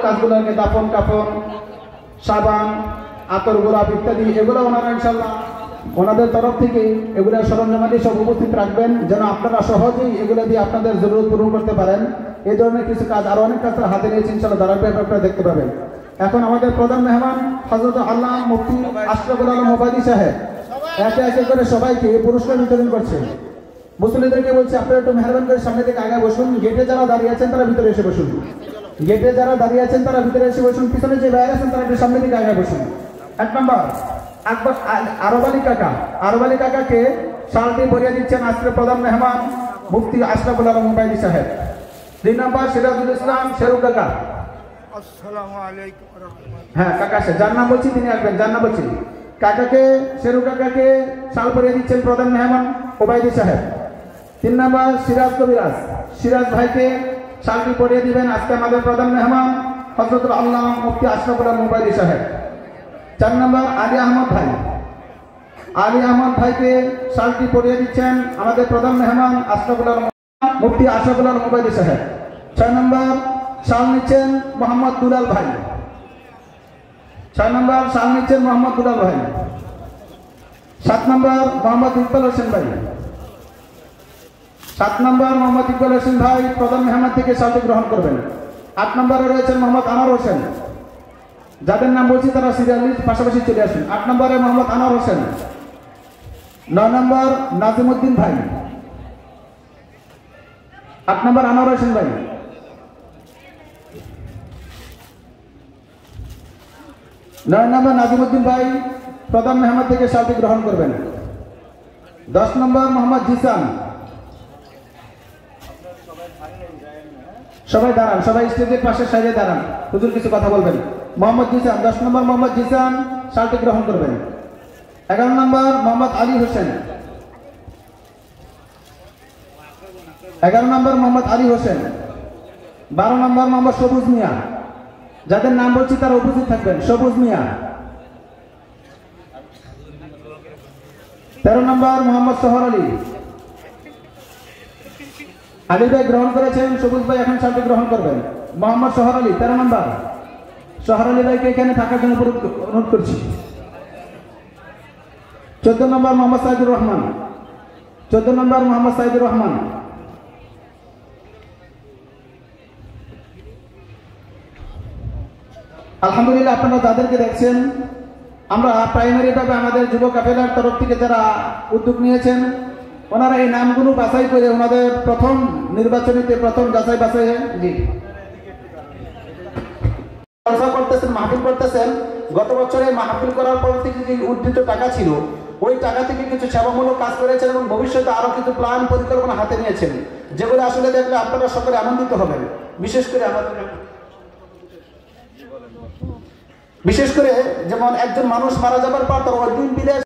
কাজগুলোকে দাফন কাফন, সাবান, আতর গোলাপ ইত্যাদি এগুলো ওনারা ইনশাল্লাহ ওনাদের তরফ থেকে এগুলো সরঞ্জামাদি সব উপস্থিত রাখবেন, যেন আপনারা সহজেই এগুলো দিয়ে আপনাদের জরুরত পূরণ করতে পারেন। এই ধরনের কিছু কাজ আরো অনেক কাজ হাতে নিয়েছে ইনশাল্লাহ, ধারাবাহিক আপনারা দেখতে পাবেন। এখন আমাদের প্রধান মেহমান হযরত আল্লামা মুফতি আশরাফুল আলম মুবাদি সাহেব একে একে করে সবাইকে পুরস্কার বিতরণ করছেন। মুসল্লিদেরকে বলছি আপনারা একটু মেহরবানি করে সামনে থেকে আগে বসুন, গেটে যারা দাঁড়িয়ে আছেন তারা ভিতরে এসে বসুন, গেটে যারা দাঁড়িয়ে আছেন তারা ভিতরে এসে বসুন, পিছনে যে বাইরে আছেন তারা একটু সামনে থেকে আগে বসুন। 1 নম্বর আরব আলী কাকাকে শালটি পরিয়ে দিচ্ছেন আজকের প্রধান মেহমান মুফতি আশরাফুল আলম মুবাদি সাহেব। 2 নম্বর সিরাজুল ইসলাম শেরু কাকা। আসসালামু আলাইকুম ওয়া রাহমাতুল্লাহ। হ্যাঁ কাকা, যার নাম বলছি তিনি আসবেন, যার নাম বলছি কাকাকে, শেরু কাকাকে শাল পরিয়ে দিচ্ছেন প্রধান মেহমান ওবায়দী সাহেব। 3 নম্বর সিরাজ ভাইকে শালটি পরিয়ে দিবেন আজকে আমাদের প্রধান মেহমান হযরতুল আল্লামা মুফতি আশরাফুল আলম মুবাদি সাহেব। 4 নম্বর আলী আহমদ ভাইকে শালটি পরিয়ে দিচ্ছেন আমাদের প্রধান মেহমান আশরাফুল আলম মুফতি আশরাফুল আলম মুবাদি সাহেব। 6 নম্বর শাল নিচ্ছেন মোহাম্মদ দুলাল ভাই। 7 নম্বর মোহাম্মদ ইকবাল হোসেন ভাই। 7 নম্বর মোহাম্মদ ইকবাল হোসেন ভাই প্রধান মেহমান থেকে শালটি গ্রহণ করবেন। 8 নম্বরে রয়েছেন মোহাম্মদ আনোয়ার হোসেন, যাদের নাম বলছি তারা সিরিয়ালি পাশাপাশি চলে আসুন। 8 নম্বরে মোহাম্মদ আনোয়ার হোসেন। 9 নম্বর নাজিমউদ্দিন ভাই। 8 নম্বর আনোয়ার হোসেন ভাই। 9 নম্বর নাজিমউদ্দিন ভাই প্রধান মেহমান থেকে শালটি গ্রহণ করবেন। 10 নম্বর মোহাম্মদ জিসান। সবাই দাঁড়ান, সবাই স্টেজের পাশে সাইডে দাঁড়ান, হুজুর কিছু কথা বলবেন। মোহাম্মদ জিসান 10 নম্বর মোহাম্মদ জিসান শালটি গ্রহণ করবেন। 11 নম্বর মোহাম্মদ আলী হোসেন। 12 নম্বর মোহাম্মদ সবুজ মিয়া, যাদের নাম বলছি তারা উপস্থিত থাকবেন। সবুজ মিয়া। 13 নম্বর মোহাম্মদ সোহর আলী ভাই গ্রহণ করেছেন, সবুজ ভাই এখন শালটি গ্রহণ করবেন। মোহাম্মদ সোহর আলী 13 নম্বর সোহর আলী ভাইকে এখানে থাকার জন্য অনুরোধ করছি। 14 নম্বর মোহাম্মদ সাইদুর রহমান। আলহামদুলিল্লাহ, আপনারা যাদেরকে দেখছেন, আমরা প্রাইমারি ভাবে আমাদের যুব কাফেলার তরফ থেকে যারা উদ্যোগ নিয়েছেন ওনারা এই নামগুলো বাছাই করে ওনাদের প্রথম নির্বাচনীতে প্রথম যাচাই বাছাই করতেছেন, মাহফিল করতেছেন। গত বছরে মাহফিল করার পর থেকে যে উদ্ধৃত টাকা ছিল ওই টাকা থেকে কিছু সেবামূলক কাজ করেছেন এবং ভবিষ্যতে আরো কিছু প্ল্যান পরিকল্পনা হাতে নিয়েছেন, যেগুলো আসলে দেখলে আপনারা সকলে আনন্দিত হবেন। বিশেষ করে যেমন একজন মানুষ মারা যাবার পর তার ওই দিন বিদেশ